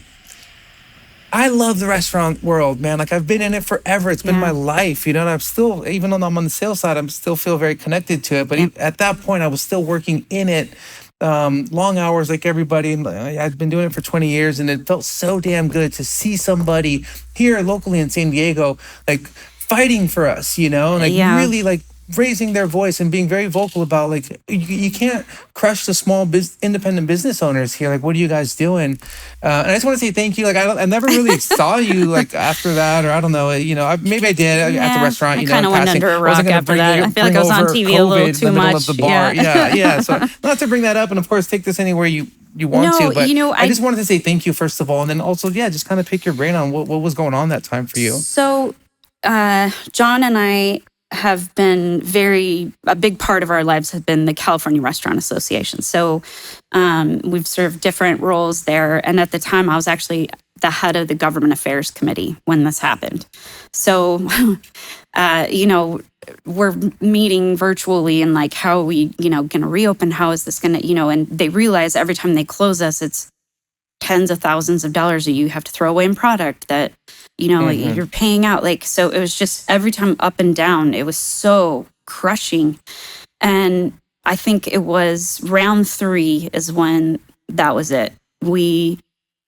Speaker 1: I love the restaurant world, man. Like I've been in it forever. It's been my life, and I'm still, even though I'm on the sales side, I'm still feel very connected to it. But at that point, I was still working in it. Long hours like everybody. I've been doing it for 20 years, and it felt so damn good to see somebody here locally in San Diego like fighting for us, and really like raising their voice and being very vocal about like you can't crush the small independent business owners here. Like, what are you guys doing? And I just want to say thank you. Like I never really saw you like after that, or I don't know. Maybe I did at the restaurant.
Speaker 2: I kind of went under a rock after that. I feel like I was on TV a little too much.
Speaker 1: The bar. Yeah. So not to bring that up, and of course take this anywhere you want to, but I just wanted to say thank you first of all, and then also just kind of pick your brain on what was going on that time for you.
Speaker 2: So John and I have been a big part of our lives have been the California Restaurant Association. So we've served different roles there. And at the time, I was actually the head of the government affairs committee when this happened. So, we're meeting virtually and like, how are we, going to reopen? How is this going to, and they realize every time they close us, it's tens of thousands of dollars that you have to throw away in product that, you're paying out. Like, so it was just every time up and down, it was so crushing. And I think it was round 3 is when that was it.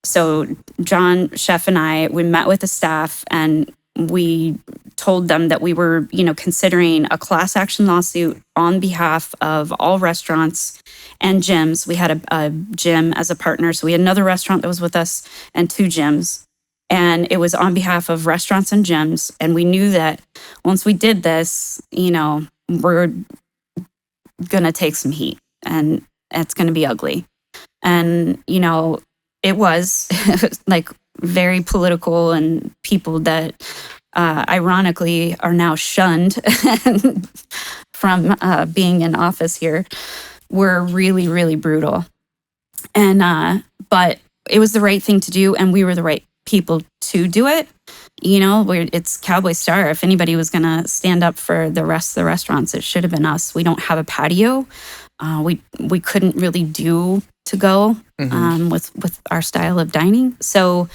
Speaker 2: So John, chef, and I, we met with the staff and we told them that we were, considering a class action lawsuit on behalf of all restaurants and gyms. We had a gym as a partner. So we had another restaurant that was with us and 2 gyms. And it was on behalf of restaurants and gyms. And we knew that once we did this, we're going to take some heat and it's going to be ugly. And, it was like very political, and people that ironically are now shunned from being in office here were really, really brutal. And but it was the right thing to do, and we were the right people to do it. It's Cowboy Star. If anybody was going to stand up for the rest of the restaurants, it should have been us. We don't have a patio. We couldn't really do to go with our style of dining. So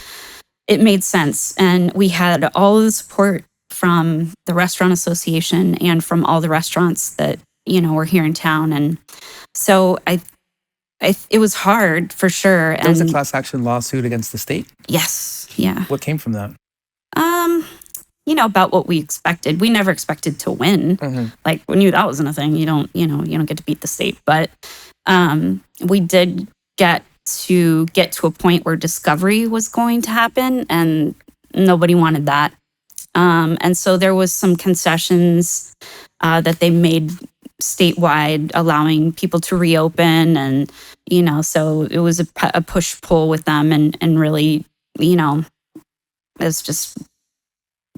Speaker 2: it made sense. And we had all of the support from the Restaurant Association and from all the restaurants that, were here in town. And so it was hard for sure.
Speaker 1: There was a class action lawsuit against the state?
Speaker 2: Yes. Yeah.
Speaker 1: What came from that?
Speaker 2: About what we expected. We never expected to win. Like, we knew that wasn't a thing. You don't get to beat the state. But we did get to a point where discovery was going to happen, and nobody wanted that. And so there was some concessions that they made statewide, allowing people to reopen, and so it was a push-pull with them, and really, it's just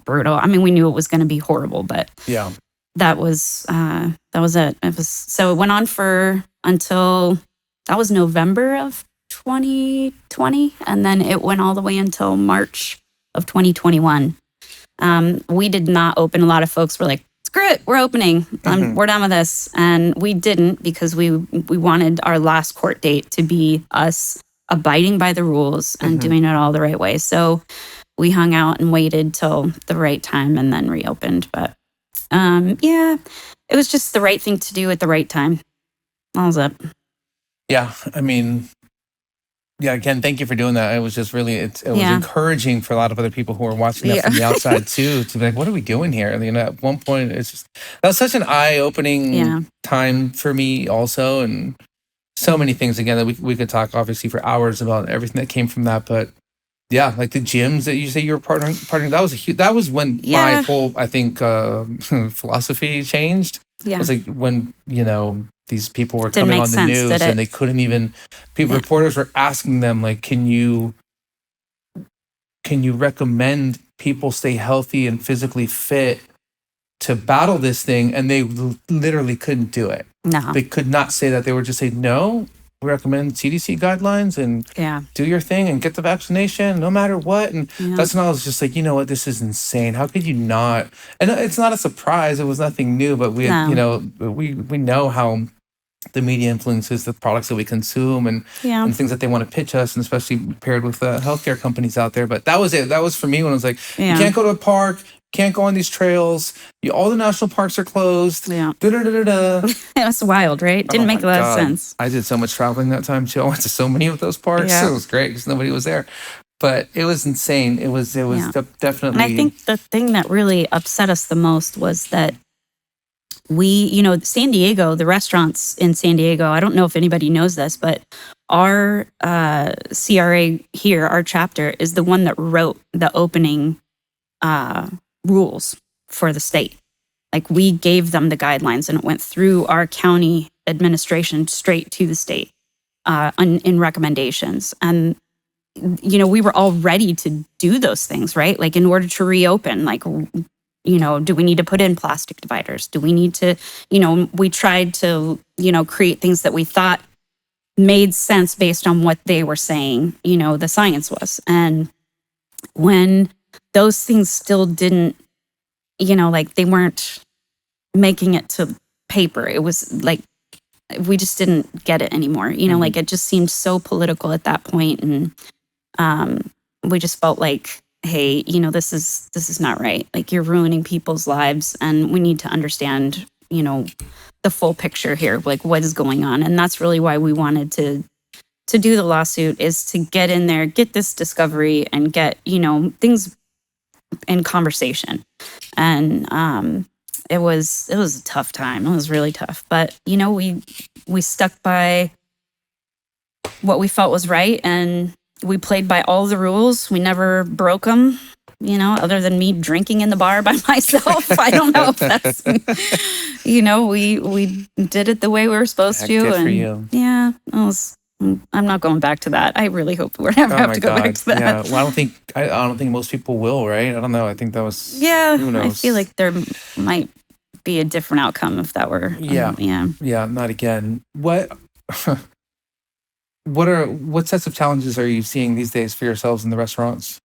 Speaker 2: brutal. I mean, we knew it was going to be horrible, but
Speaker 1: yeah,
Speaker 2: that was it. So it went on until that was November of 2020, and then it went all the way until March of 2021. We did not open. A lot of folks were like, "Screw it, we're opening. We're done with this," and we didn't, because we wanted our last court date to be us abiding by the rules and doing it all the right way. So we hung out and waited till the right time and then reopened. But it was just the right thing to do at the right time. That was it.
Speaker 1: Yeah, I mean, again, thank you for doing that. It was just really, it was encouraging for a lot of other people who were watching that from the outside too, to be like, what are we doing here? At one point, it's just, that was such an eye-opening time for me also, and so many things, again, that we could talk obviously for hours about everything that came from that. But yeah, like the gyms that you say you were partnering, that was when my whole, I think, philosophy changed. Yeah. It was like when, these people were coming on the news and they couldn't even, reporters were asking them, like, can you recommend people stay healthy and physically fit to battle this thing? And they literally couldn't do it.
Speaker 2: No.
Speaker 1: They could not say that. They were just saying, no, we recommend CDC guidelines and do your thing and get the vaccination no matter what. And that's when I was just like, you know what, this is insane. How could you not? And it's not a surprise. It was nothing new, but we know how the media influences the products that we consume and things that they want to pitch us, and especially paired with healthcare companies out there. But that was it. That was for me when I was like, you can't go to a park, can't go on these trails. All the national parks are closed. Yeah.
Speaker 2: It was wild, right? Didn't make a lot of sense.
Speaker 1: I did so much traveling that time too. I went to so many of those parks. Yeah. It was great because nobody was there. But it was insane. It was definitely.
Speaker 2: And I think the thing that really upset us the most was that San Diego, the restaurants in San Diego, I don't know if anybody knows this, but our CRA here, our chapter, is the one that wrote the opening rules for the state. Like, we gave them the guidelines, and it went through our county administration straight to the state in recommendations. And, we were all ready to do those things, right? Like, in order to reopen, like, do we need to put in plastic dividers? Do we need to, we tried to, create things that we thought made sense based on what they were saying, the science was. And when those things still didn't, they weren't making it to paper, it was like, we just didn't get it anymore. Like, it just seemed so political at that point. And we just felt like, hey, this is not right. Like, you're ruining people's lives, and we need to understand, the full picture here, like what is going on. And that's really why we wanted to do the lawsuit, is to get in there, get this discovery, and get, things in conversation. And it was a tough time. It was really tough. But, we stuck by what we felt was right, and we played by all the rules. We never broke them, other than me drinking in the bar by myself. I don't know if that's, we did it the way we were supposed to.
Speaker 1: Good
Speaker 2: and
Speaker 1: for you.
Speaker 2: Yeah, I'm not going back to that. I really hope we never have to go back to that.
Speaker 1: Yeah. Well, I don't think most people will, right? I don't know. I think that was, who knows?
Speaker 2: I feel like there might be a different outcome if that were.
Speaker 1: Yeah. Not again. What sets of challenges are you seeing these days for yourselves in the restaurants?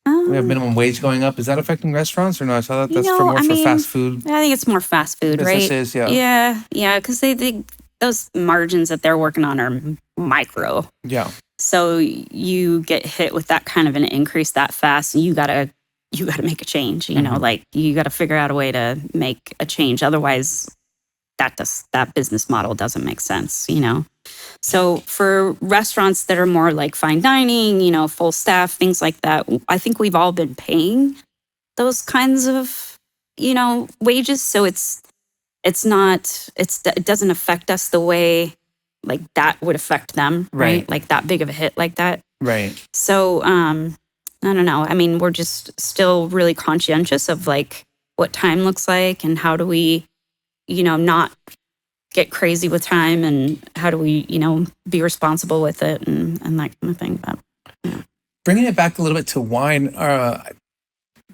Speaker 1: We have minimum wage going up. Is that affecting restaurants or no? I saw that's for fast food.
Speaker 2: I think it's more fast food,
Speaker 1: businesses,
Speaker 2: right? Yeah, because they those margins that they're working on are micro.
Speaker 1: Yeah.
Speaker 2: So you get hit with that kind of an increase that fast, and you gotta make a change. Like, you gotta figure out a way to make a change. Otherwise, that business model doesn't make sense. So for restaurants that are more like fine dining, full staff, things like that, I think we've all been paying those kinds of, wages. So it doesn't affect us the way like that would affect them, right? Like that big of a hit like that.
Speaker 1: Right.
Speaker 2: So, I don't know. I mean, we're just still really conscientious of like what time looks like, and how do we, not get crazy with time, and how do we, be responsible with it, and that kind of thing. But yeah.
Speaker 1: Bringing it back a little bit to wine, are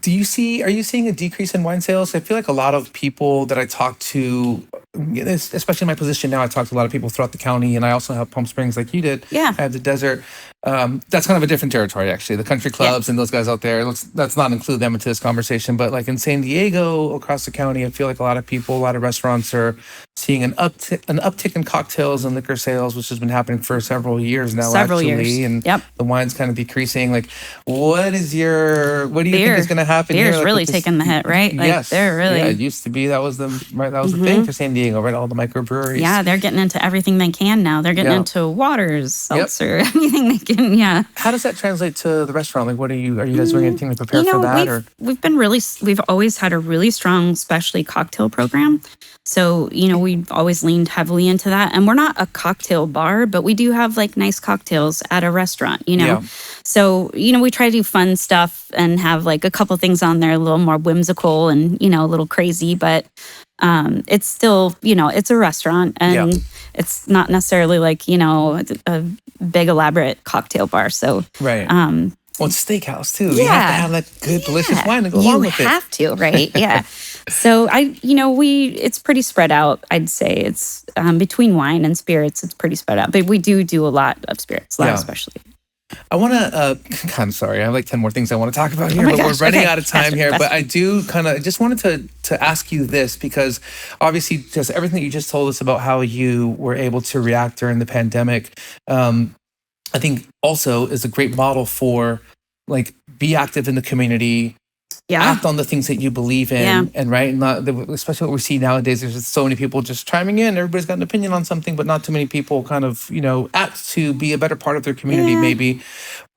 Speaker 1: you seeing a decrease in wine sales? I feel like a lot of people that I talk to, especially in my position now, I talk to a lot of people throughout the county, and I also have Palm Springs like you did.
Speaker 2: Yeah.
Speaker 1: I have the desert. That's kind of a different territory, actually. The country clubs and those guys out there, let's not include them into this conversation. But like in San Diego, across the county, I feel like a lot of restaurants are seeing an uptick in cocktails and liquor sales, which has been happening for several years now, And the wine's kind of decreasing. Like, what do you think is going to happen here?
Speaker 2: Beer's
Speaker 1: like,
Speaker 2: really taking the hit, right? Like,
Speaker 1: yes.
Speaker 2: They're really...
Speaker 1: Yeah, it used to be. That was the thing for San Diego, right? All the microbreweries.
Speaker 2: Yeah, they're getting into everything they can now. They're getting into waters, seltzer, anything they can. Yeah.
Speaker 1: How does that translate to the restaurant? Like, are you guys doing anything to prepare for that?
Speaker 2: We've always had a really strong specialty cocktail program. So, we've always leaned heavily into that. And we're not a cocktail bar, but we do have like nice cocktails at a restaurant, Yeah. So, we try to do fun stuff and have like a couple things on there a little more whimsical and, a little crazy, but it's still, it's a restaurant, and it's not necessarily like, a big elaborate cocktail bar. So,
Speaker 1: right. Well, it's Steakhouse too. You have to have that good, delicious wine to go along with it.
Speaker 2: You have to, right? Yeah. So it's pretty spread out. I'd say it's between wine and spirits, it's pretty spread out. But we do a lot of spirits, a lot especially.
Speaker 1: I want to, I'm sorry, I have like 10 more things I want to talk about here, but we're running out of time here. But I do just wanted to ask you this, because obviously just everything that you just told us about how you were able to react during the pandemic, I think also is a great model for like, be active in the community, act on the things that you believe in, and right, not especially what we see nowadays. There's just so many people just chiming in. Everybody's got an opinion on something, but not too many people kind of act to be a better part of their community. Maybe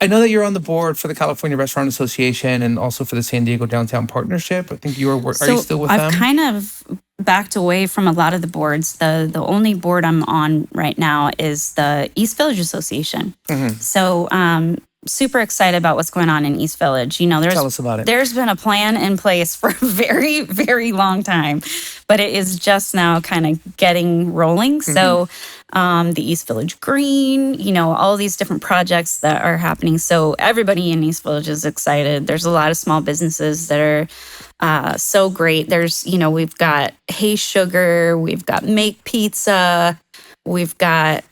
Speaker 1: I know that you're on the board for the California Restaurant Association and also for the San Diego Downtown Partnership. I think are you still with them?
Speaker 2: I've kind of backed away from a lot of the boards. The only board I'm on right now is the East Village Association. Mm-hmm. So super excited about what's going on in East Village.
Speaker 1: Tell us about it.
Speaker 2: There's been a plan in place for a very, very long time, but it is just now kind of getting rolling. Mm-hmm. So the East Village Green, all these different projects that are happening. So everybody in East Village is excited. There's a lot of small businesses that are so great. There's, we've got Hey Sugar, we've got Make Pizza, we've got,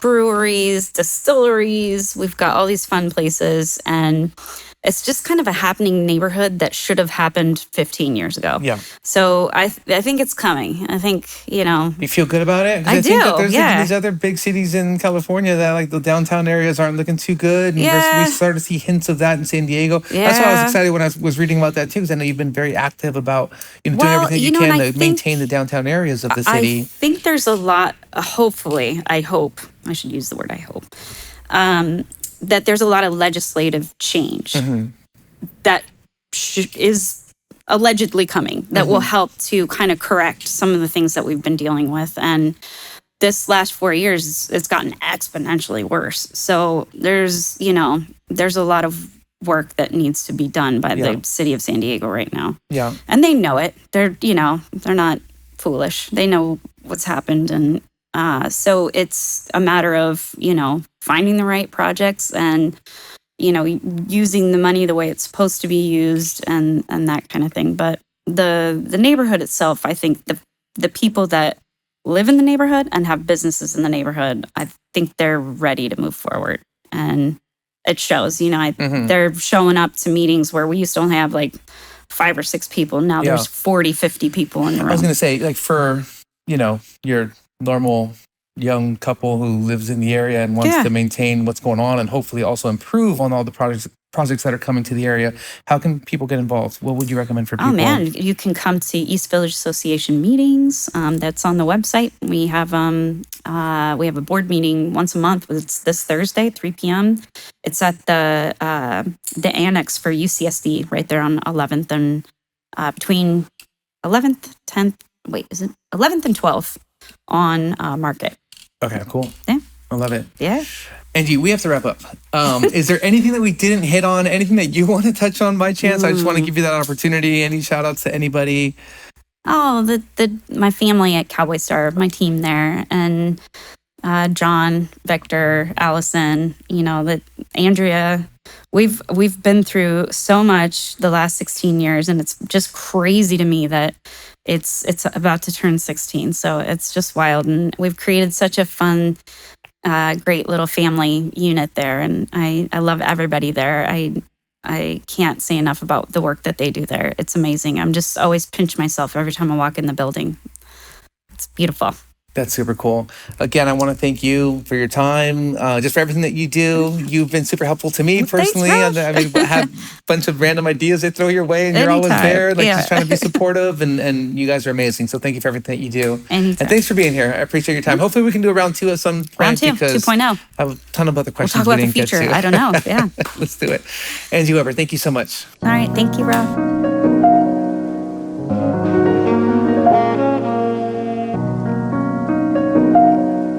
Speaker 2: breweries, distilleries. We've got all these fun places. And it's just kind of a happening neighborhood that should have happened 15 years ago.
Speaker 1: Yeah.
Speaker 2: So I think it's coming. I think,
Speaker 1: You feel good about it? 'Cause
Speaker 2: I
Speaker 1: think
Speaker 2: do,
Speaker 1: that there's
Speaker 2: yeah.
Speaker 1: these other big cities in California that like the downtown areas aren't looking too good. And
Speaker 2: Yeah.
Speaker 1: we started to see hints of that in San Diego. That's why I was
Speaker 2: Yeah.
Speaker 1: excited when I was reading about that too, because I know you've been very active about doing
Speaker 2: Well,
Speaker 1: everything you
Speaker 2: you know, and
Speaker 1: can
Speaker 2: I
Speaker 1: to
Speaker 2: think-
Speaker 1: maintain the downtown areas of the
Speaker 2: I
Speaker 1: city.
Speaker 2: think there's a lot, hopefully, I hope, I should use the word I hope, that there's a lot of legislative change that is allegedly coming that will help to kind of correct some of the things that we've been dealing with. And this last 4 years, it's gotten exponentially worse. So there's a lot of work that needs to be done by
Speaker 1: Yeah.
Speaker 2: the city of San Diego right now.
Speaker 1: Yeah.
Speaker 2: And they know it. They're not foolish. They know what's happened. And so it's a matter of, finding the right projects and, using the money the way it's supposed to be used and that kind of thing. But the neighborhood itself, I think the people that live in the neighborhood and have businesses in the neighborhood, I think they're ready to move forward. And it shows, they're showing up to meetings where we used to only have like 5 or 6 people. Now
Speaker 1: Yeah.
Speaker 2: there's 40, 50 people in the room.
Speaker 1: I was going to say, like for, your normal young couple who lives in the area and wants
Speaker 2: Yeah.
Speaker 1: to maintain what's going on and hopefully also improve on all the projects that are coming to the area, how can people get involved? What would you recommend for people?
Speaker 2: Oh man, you can come to East Village Association meetings. That's on the website. We have a board meeting once a month. It's this Thursday, 3 p.m. It's at the annex for UCSD right there on 11th and between 11th, 10th. Wait, is it 11th and 12th on Market?
Speaker 1: Okay, cool.
Speaker 2: Yeah.
Speaker 1: I love it.
Speaker 2: Yeah.
Speaker 1: Angie, we have to wrap up. Is there anything that we didn't hit on? Anything that you want to touch on by chance? I just want to give you that opportunity. Any shout outs to anybody?
Speaker 2: Oh, my family at Cowboy Star, my team there, and John, Victor, Allison, that Andrea. We've been through so much the last 16 years, and it's just crazy to me that it's about to turn 16. So it's just wild, and we've created such a fun, great little family unit there, and I love everybody there. I can't say enough about the work that they do there. It's amazing. I'm just always pinch myself every time I walk in the building. It's beautiful.
Speaker 1: That's super cool. Again, I want to thank you for your time, just for everything that you do. You've been super helpful to me personally.
Speaker 2: Thanks,
Speaker 1: I have a bunch of random ideas they throw your way, and you're always
Speaker 2: Anytime.
Speaker 1: there, like
Speaker 2: Yeah.
Speaker 1: just trying to be supportive. And you guys are amazing. So thank you for everything that you do.
Speaker 2: Anytime.
Speaker 1: And thanks for being here. I appreciate your time. Hopefully, we can do a round 2 at some point.
Speaker 2: Round 2,
Speaker 1: because
Speaker 2: 2.0.
Speaker 1: I have a ton of other
Speaker 2: We'll
Speaker 1: questions
Speaker 2: talk about
Speaker 1: we
Speaker 2: the
Speaker 1: didn't
Speaker 2: future.
Speaker 1: get to.
Speaker 2: I don't know. Yeah.
Speaker 1: Let's do it. Angie Weber, thank you so much.
Speaker 2: All right. Thank you, Rob.